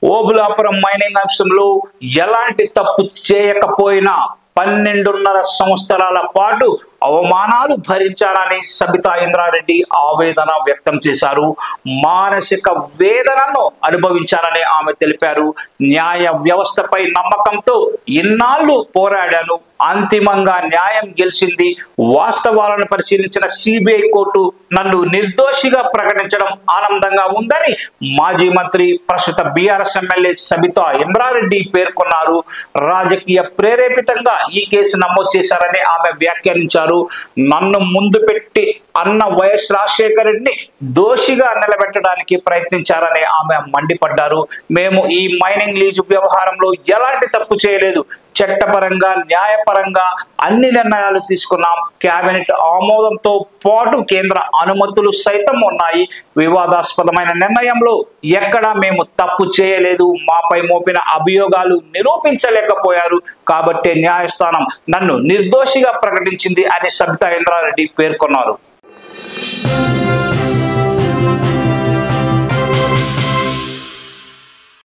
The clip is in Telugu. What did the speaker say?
ఓబులాపురం మైనింగ్ అంశంలో ఎలాంటి తప్పు చేయకపోయినా 12.5 సంవత్సరాల పాటు అవమానాలు భరించారని సబితా ఇంద్రారెడ్డి ఆవేదన వ్యక్తం చేశారు. మానసిక వేదనను అనుభవించారని ఆమె తెలిపారు. న్యాయ వ్యవస్థపై నమ్మకంతో ఇన్నాళ్లు పోరాడాను. అంతిమంగా న్యాయం గెలిచింది. వాస్తవాలను పరిశీలించిన సిబిఐ కోర్టు నన్ను నిర్దోషిగా ప్రకటించడం ఆనందంగా ఉందని మాజీ మంత్రి ప్రస్తుత బీఆర్ఎస్ ఎమ్మెల్యే సబితా ఇంద్రారెడ్డి పేర్కొన్నారు. రాజకీయ ప్రేరేపితంగా ఈ కేసు నమోదు చేశారని ఆమె వ్యాఖ్యానించారు. నన్ను ముందు పెట్టి అన్న వైఎస్ రాజశేఖర రెడ్డిని దోషిగా నిలబెట్టడానికి ప్రయత్నించారని ఆమె మండిపడ్డారు. మేము ఈ మైనింగ్ లీజు వ్యవహారంలో ఎలాంటి తప్పు చేయలేదు. చట్టపరంగా న్యాయపరంగా అన్ని నిర్ణయాలు తీసుకున్నాం. కేబినెట్ ఆమోదంతో పాటు కేంద్ర అనుమతులు సైతం ఉన్నాయి. వివాదాస్పదమైన నిర్ణయంలో ఎక్కడా మేము తప్పు చేయలేదు. మాపై మోపిన అభియోగాలు నిరూపించలేకపోయారు. కాబట్టి న్యాయస్థానం నన్ను నిర్దోషిగా ప్రకటించింది అని సబితా ఇంద్రారెడ్డి పేర్కొన్నారు.